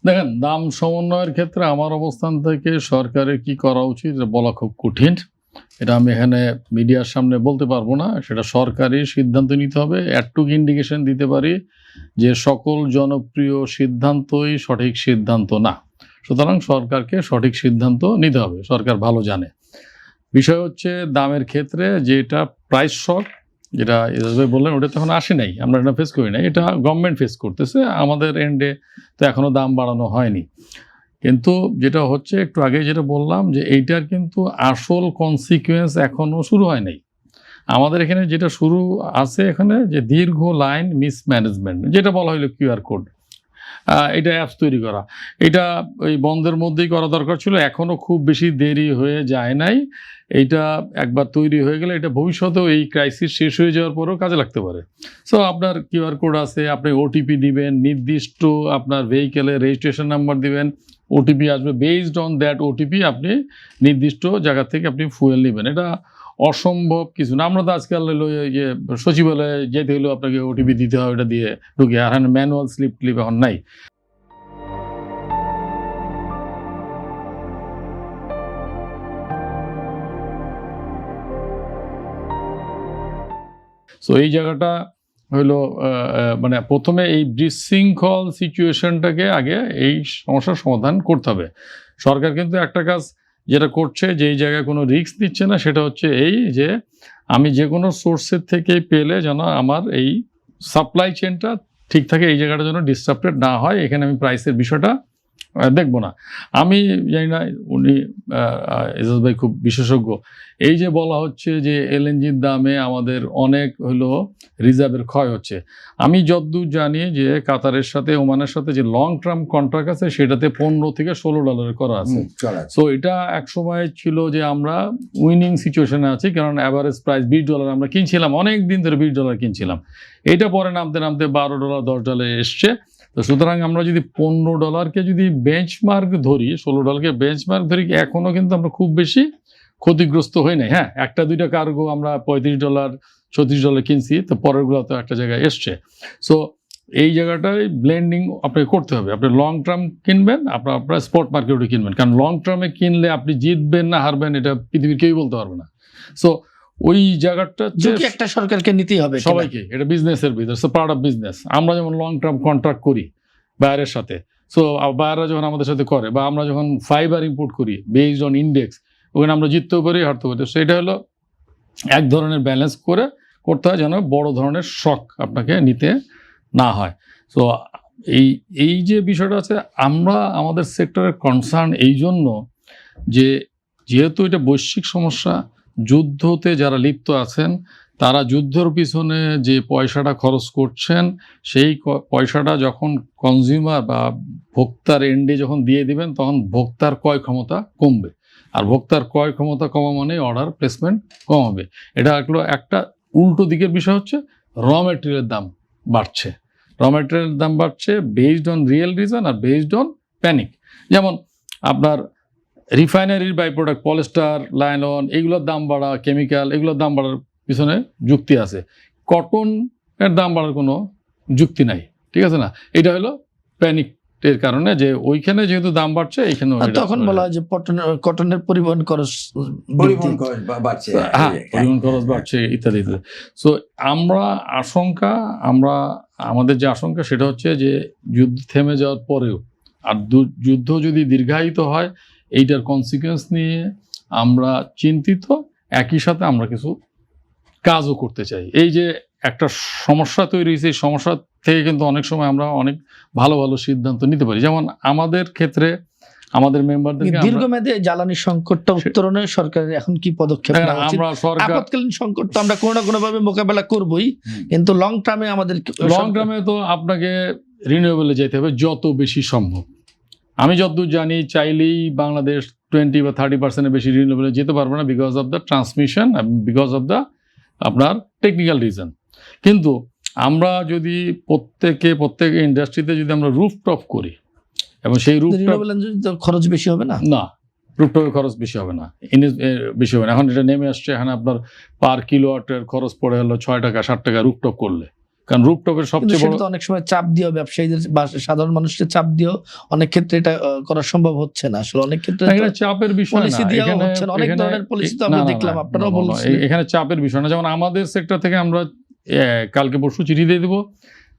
দেখেন, দাম সমন্বয়ের ক্ষেত্রে আমার অবস্থান থেকে সরকারের কি করা উচিত এটা বলা খুব কঠিন। এটা আমি এখানে মিডিয়ার সামনে বলতে পারবো না। সেটা সরকারই সিদ্ধান্ত নিতে হবে। এটুকু ইন্ডিকেশন দিতে পারি যে সকল জনপ্রিয় সিদ্ধান্তই সঠিক সিদ্ধান্ত না। সুতরাং সরকারকে সঠিক সিদ্ধান্ত নিতে হবে। সরকার ভালো জানে। বিষয় হচ্ছে দামের ক্ষেত্রে যেটা প্রাইস শক, যেটা এজাজ ভাই বললেন, ওটা তো এখন আসে নাই, আমরা এটা ফেস করি নাই। এটা গভর্নমেন্ট ফেস করতেছে। আমাদের এন্ডে তো এখনো দাম বাড়ানো হয়নি। কিন্তু যেটা হচ্ছে, একটু আগে যেটা বললাম, যে এইটার কিন্তু আসল কনসিকুয়েন্স এখনো শুরু হয় নাই। আমাদের এখানে যেটা শুরু আছে এখানে, যে দীর্ঘ লাইন মিসম্যানেজমেন্ট, যেটা বলা হলো কিউআর কোড, এটা অ্যাপস তৈরি করা, এটা ওই বন্ধের মধ্যেই করা দরকার ছিল। এখনো খুব বেশি দেরি হয়ে যায় নাই। এইটা একবার তৈরি হয়ে গেলে এটা ভবিষ্যতেও এই ক্রাইসিস শেষ হয়ে যাওয়ার পরেও কাজে লাগতে পারে। সো আপনার কিউআর কোড আছে, আপনি ওটিপি দিবেন, নির্দিষ্ট আপনার ভেহিকেলের রেজিস্ট্রেশন নাম্বার দিবেন, ওটিপি আসবে, বেসড অন দ্যাট ওটিপি আপনি নির্দিষ্ট জায়গা থেকে আপনি ফুয়েল নেবেন। এটা অসম্ভব কিছু না। আমরা তো আজকাল যে সচিবালয়ে যেতে হলেও আপনাকে ওটিপি দিতে হয়, ওটা দিয়ে ঢুকে। আর ম্যানুয়াল স্লিপ টিপ এখন নাই। সো এই জায়গাটা হইলো মানে প্রথমে এই বিশৃঙ্খল সিচুয়েশনটাকে আগে এই সমস্যার সমাধান করতে হবে। সরকার কিন্তু একটা কাজ যেটা করছে, যে এই জায়গায় কোনো রিস্ক নিচ্ছে না, সেটা হচ্ছে এই যে আমি যে কোনো সোর্সের থেকে পেলে যেন আমার এই সাপ্লাই চেনটা ঠিক থাকে, এই জায়গাটা যেন ডিসরাপ্টেড না হয়। এখানে আমি প্রাইসের বিষয়টা দেখবো না। আমি জানি না, উনি এজাজ ভাই খুব বিশেষজ্ঞ। এই যে বলা হচ্ছে যে এলএনজির দামে আমাদের অনেক হলো রিজার্ভের ক্ষয় হচ্ছে, আমি যতদূর জানি যে কাতারের সাথে ওমানের সাথে যে লং টার্ম কন্ট্রাক্ট আছে সেটাতে $15 থেকে $16 করা আছে। সো এটা এক সময় ছিল যে আমরা উইনিং সিচুয়েশনে আছি, কারণ অ্যাভারেজ প্রাইস $20 আমরা কিনছিলাম, অনেক দিন ধরে $20 কিনছিলাম। এটা পরে নামতে নামতে $12 $10 এসছে। তো সুতরাং আমরা যদি $15 যদি বেঞ্চমার্ক ধরি, $16 বেঞ্চমার্ক ধরি, এখনো কিন্তু আমরা খুব বেশি ক্ষতিগ্রস্ত হই নাই। হ্যাঁ, একটা দুইটা কার্গো আমরা $35 $36 কিনছি, তো পরেরগুলো তো একটা জায়গায় এসছে। সো এই জায়গাটায় ব্লেন্ডিং আপনাকে করতে হবে। আপনি লং টার্ম কিনবেন, আপনার স্পট মার্কেটে কিনবেন, কারণ লং টার্মে কিনলে আপনি জিতবেন না হারবেন এটা পৃথিবীর কেউই বলতে পারবে না। সো ওই জায়গাটা একটা সরকারকে নিতেই হবে, সবাইকে। এটা বিজনেসের ভিতর, পার্ট অফ বিজনেস। আমরা যেমন লং টার্ম কন্ট্রাক্ট করি বায়ারের সাথে, সো বায়াররা যখন আমাদের সাথে করে, বা আমরা যখন ফাইবার ইম্পোর্ট করি বেসড অন ইন্ডেক্স, ওখানে আমরা জিততেও পারি হারতেও পারি। সেটা হলো এক ধরনের ব্যালেন্স করে করতে হয়, যেন বড় ধরনের শক আপনাকে নিতে না হয়। সো এই যে বিষয়টা আছে, আমরা আমাদের সেক্টরের কনসার্ন এই জন্য যে যেহেতু এটা বৈশ্বিক সমস্যা, যুদ্ধতে যারা লিপ্ত আছেন তারা যুদ্ধের পিছনে যে পয়সাটা খরচ করছেন, সেই পয়সাটা যখন কনজিউমার বা ভোক্তার এন্ডে যখন দিয়ে দিবেন, তখন ভোক্তার ক্রয় ক্ষমতা কমবে। আর ভোক্তার ক্রয় ক্ষমতা কমা মানে অর্ডার প্লেসমেন্ট কম হবে। এটা একটা উল্টো দিকের বিষয় হচ্ছে র মেটেরিয়ালের দাম বাড়ছে। র মেটেরিয়ালের দাম বাড়ছে বেসড অন রিয়েল রিজন আর বেসড অন প্যানিক। যেমন আপনার রিফাইনারির বাই প্রোডাক্ট পলিস্টার, লাইলন, এগুলোর দাম বাড়া, কেমিক্যাল, এগুলোর দাম বাড়ার পিছনে যুক্তি আছে। কটনের দাম বাড়ার কোনো যুক্তি নাই, ঠিক আছে না? এটা হলো প্যানিকের কারণে, যে ওইখানে যেহেতু দাম বাড়ছে, এইখানে তখন বলা হয় যে কটনের পরিবহন খরচ বাড়ছে, হ্যাঁ, পরিবহন খরচ বাড়ছে ইত্যাদি ইত্যাদি। সো আমাদের যে আশঙ্কা সেটা হচ্ছে যে যুদ্ধ থেমে যাওয়ার পরেও আর যুদ্ধ যদি দীর্ঘায়িত হয়, এইটার কনসিকুয়েন্স নিয়ে আমরা চিন্তিত। একই সাথে আমরা কিছু কাজও করতে চাই। এই যে একটা সমস্যা তৈরি হয়েছে, এই সমস্যা থেকে কিন্তু অনেক সময় আমরা অনেক ভালো ভালো সিদ্ধান্ত নিতে পারি। যেমন আমাদের ক্ষেত্রে আমাদের মেম্বারদের দীর্ঘমেয়াদী জ্বালানি সংকটটা উত্তরণে সরকারের এখন কি পদক্ষেপ নেওয়া উচিত? আপৎকালীন সংকট তো আমরা কোনো না কোনো ভাবে মোকাবেলা করবই, কিন্তু লং টার্মে তো আপনাকে রিনিউয়েবলে যেতে হবে যত বেশি সম্ভব। আমি যতদূর জানি, চাইলেই বাংলাদেশ 20 বা 30% বেশি রিনিউয়েবলে যেতে পারবে না, because of the transmission, because of the আপনার টেকনিক্যাল রিজন। কিন্তু আমরা যদি প্রত্যেক ইন্ডাস্ট্রিতে যদি আমরা রুফটপ করি, এবং সেই রুফটপ খরচ বেশি হবে না, রুফটপের খরচ বেশি হবে না, বেশি হবে না। এখন এটা নেমে আসছে, এখানে আপনার পার কিলোওয়াটের খরচ পড়ে হলো 6 টাকা 7 টাকা রুফটপ করলে, কারণ রুফটপের সবচেয়ে বড় সেটা তো অনেক সময় চাপ দিয়েও ব্যবসায়ীদের বা সাধারণ মানুষকে চাপ দিয়েও অনেক ক্ষেত্রে এটা করা সম্ভব হচ্ছে না আসলে। অনেক ক্ষেত্রে এখানে চাপের বিষয় না, পলিসি দিয়েও হচ্ছে না, অনেক ধরনের পলিসি তো আমরা দেখলাম, আপনারাও বলছেন এখানে চাপের বিষয় না। যেমন আমাদের সেক্টর থেকে আমরা কালকে পরশু চিঠি দিয়ে দিব,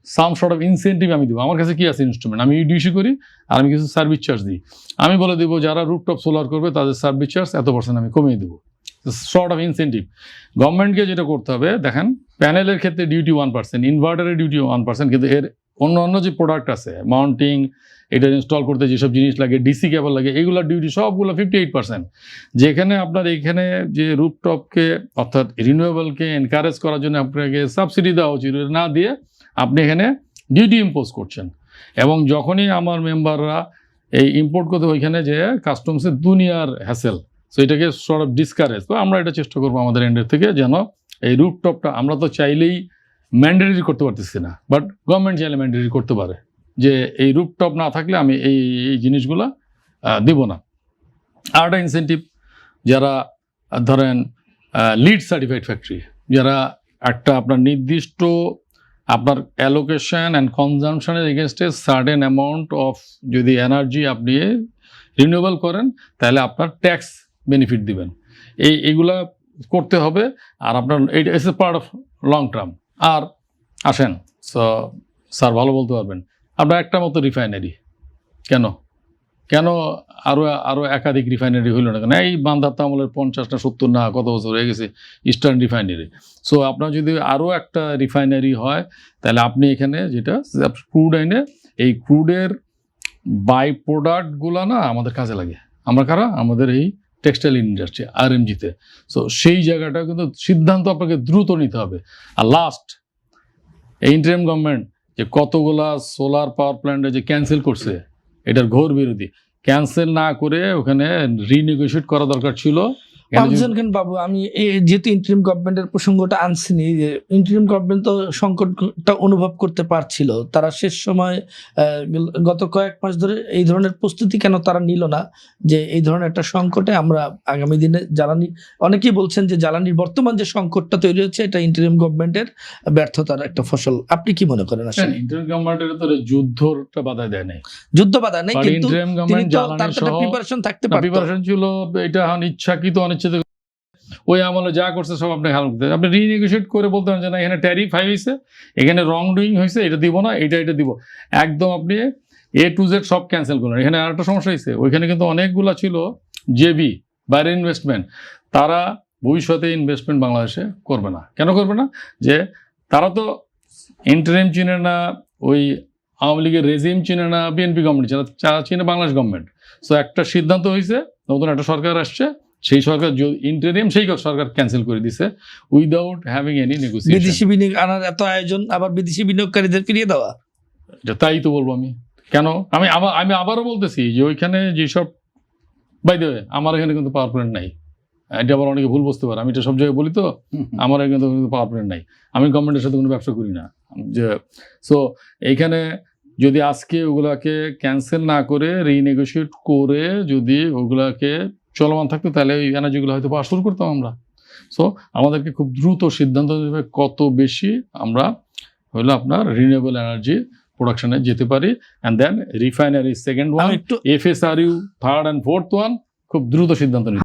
সাম শর্ট অফ ইনসেন্টিভ আমি দিব। আমার কাছে কি আছে ইনস্ট্রুমেন্ট, আমি ইডি ইস্যু করি আর আমি কিছু সার্ভিস চার্জ দিই। আমি বলে দিব যারা রুফটপ সোলার করবে তাদের সার্ভিস চার্জ এত% আমি কমিয়ে দেবো, শর্ট অফ ইনসেন্টিভ। গভর্নমেন্টকে যেটা করতে হবে, দেখেন প্যানেলের ক্ষেত্রে ডিউটি 1%, ইনভার্টারের ডিউটি 1%, কিন্তু এর অন্য যে প্রোডাক্ট আছে, মাউন্টিং, এটা ইনস্টল করতে যেসব জিনিস লাগে, ডিসি কেবল লাগে, এগুলোর ডিউটি সবগুলো 58%। যেখানে আপনার এইখানে যে রুফটপকে অর্থাৎ রিনিউয়েবলকে এনকারেজ করার জন্য আপনাকে সাবসিডি দেওয়া উচিত, না দিয়ে আপনি এখানে ডিউটি ইম্পোজ করছেন। এবং যখনই আমার মেম্বাররা এই ইম্পোর্ট করতে ওইখানে যে কাস্টমসের দুনিয়ার হ্যাসেল, সো এটাকে সর্ট অফ ডিসকারেজ। তো আমরা এটা চেষ্টা করবো আমাদের এন্ডের থেকে যেন এই রুফটপটা, আমরা তো চাইলেই ম্যান্ডেটরি করতে পারতেছি না, বাট গভর্নমেন্ট চাইলে ম্যান্ডেটরি করতে পারে যে এই রুফটপ না থাকলে আমি এই জিনিসগুলা দিব না। আর একটা ইনসেন্টিভ, যারা ধরেন লিড সার্টিফাইড ফ্যাক্টরি, যারা একটা আপনার নির্দিষ্ট আপনার অ্যালোকেশন অ্যান্ড কনজামশনের এগেনস্টে সার্টেন অ্যামাউন্ট অফ যদি এনার্জি আপনি রিনিউয়েবল করেন, তাহলে আপনার ট্যাক্স বেনিফিট দিবেন। এইগুলা করতে হবে। আর আপনার এটা it's a part of long term. আর আসেন, স্যার ভালো বলতে পারবেন, আপনার একটা মতো রিফাইনারি কেন আরো একাধিক রিফাইনারি হইল না কেন? এই বান্ধাত্তা আমলের 50 না 70 না কত বছর হয়ে গেছে ইস্টার্ন রিফাইনারি। সো আপনার যদি আরও একটা রিফাইনারি হয়, তাহলে আপনি এখানে যেটা ক্রুড আইনে, এই ক্রুডের বাই প্রোডাক্টগুলো না আমাদের কাজে লাগে। আমাদের এই টেক্সটাইল ইন্ডাস্ট্রি RMG-তে। সো সেই জায়গাটা কিন্তু সিদ্ধান্ত আপনাকে দ্রুত নিতে হবে। আর লাস্ট, এই ইন্টারিম গভর্নমেন্ট যে কতগুলা সোলার পাওয়ার প্ল্যান্টে যে ক্যান্সেল করছে, এটার ঘোর বিরোধী। ক্যান্সেল না করে ওখানে রিনেগোশিয়েট করা দরকার ছিল। বাবু, আমি যেহেতু ইন্টারিম গভর্নমেন্টের প্রসঙ্গটা আনছিনি, ইন্টারিম গভর্নমেন্ট তো সংকটটা অনুভব করতে পারছিল। তারা শেষ সময় গত কয়েক মাস ধরে এই ধরনের প্রস্তুতি কেন তারা নিল না, যে এই ধরনের একটা সংকটে আমরা আগামী দিনে জ্বালানি, অনেকেই বলছেন যে জ্বালানির বর্তমান যে সংকটটা তৈরি হচ্ছে এটা ইন্টারিম গভর্নমেন্টের ব্যর্থতার একটা ফসল। আপনি কি মনে করেন? আসলে ইন্টারিম গভর্নমেন্টের তো যুদ্ধটা বাধা দেয় নাই, যুদ্ধ বাধা নেই, কিন্তু তার প্রিপারেশন থাকতে পারত। প্রিপারেশন ছিল, এটা ইচ্ছাকৃত অনিচ্ছাকৃত ওই আমলে যা করছে সব আপনি হাল করতে, আপনি রিনেগোশিয়েট করে বলতে পারেন যে না, এখানে ট্যারিফ হাই হয়েছে, এখানে রং ডুইং হয়েছে, এটা দিব না, এটা দিব, একদম আপনি A to Z সব ক্যান্সেল করলেন। এখানে আর একটা সমস্যা হয়েছে, ওইখানে কিন্তু অনেকগুলা ছিল জেবি, বাইরের ইনভেস্টমেন্ট, তারা ভবিষ্যতে ইনভেস্টমেন্ট বাংলাদেশে করবে না। কেন করবে না? যে তারা তো ইন্টারিম চিনে না, ওই আওয়ামী লীগের রেজিম চিনে না, বিএনপি গভর্নমেন্ট চিনে বাংলাদেশ গভর্নমেন্ট। সো একটা সিদ্ধান্ত হয়েছে, নতুন একটা সরকার আসছে, সেই সরকার ইন্টারিম, সেই সরকার ক্যান্সেল করে দিছে উইদাউট হ্যাভিং এনি নেগোসিয়েশন। বিদেশি বিনিয়োগ আনার এত আয়োজন, আবার বিদেশি বিনিয়োগকারীদের ফিরিয়ে দেওয়া, তাই তো বলবো আমি। কেন? আমি আবারও বলতেছি যে ওইখানে যেসব, বাই দ্য ওয়ে, আমার এখানে কিন্তু পাওয়ার প্ল্যান্ট নাই। এটা আবার অনেকে ভুল বুঝতে পারে, আমি এটা সব জায়গায় বলি তো, আমার এখানে কিন্তু পাওয়ার প্ল্যান্ট নাই। আমি গভর্নমেন্টের সাথে কোনো ব্যবসা করি না। যে সো এইখানে যদি আজকে ওগুলাকে ক্যান্সেল না করে রিনেগোশিয়েট করে যদি ওগুলাকে চলমান থাকতো, তাহলে ওই এনার্জিগুলো হয়তো পাওয়া শুরু করতাম আমরা। সো আমাদেরকে খুব দ্রুত সিদ্ধান্ত নেবে কত বেশি আমরা হলো আপনার রিনিউয়েবল এনার্জি প্রোডাকশনে যেতে পারি, and then refinery second one, FSRU third and fourth one, খুব দ্রুত সিদ্ধান্ত নিতে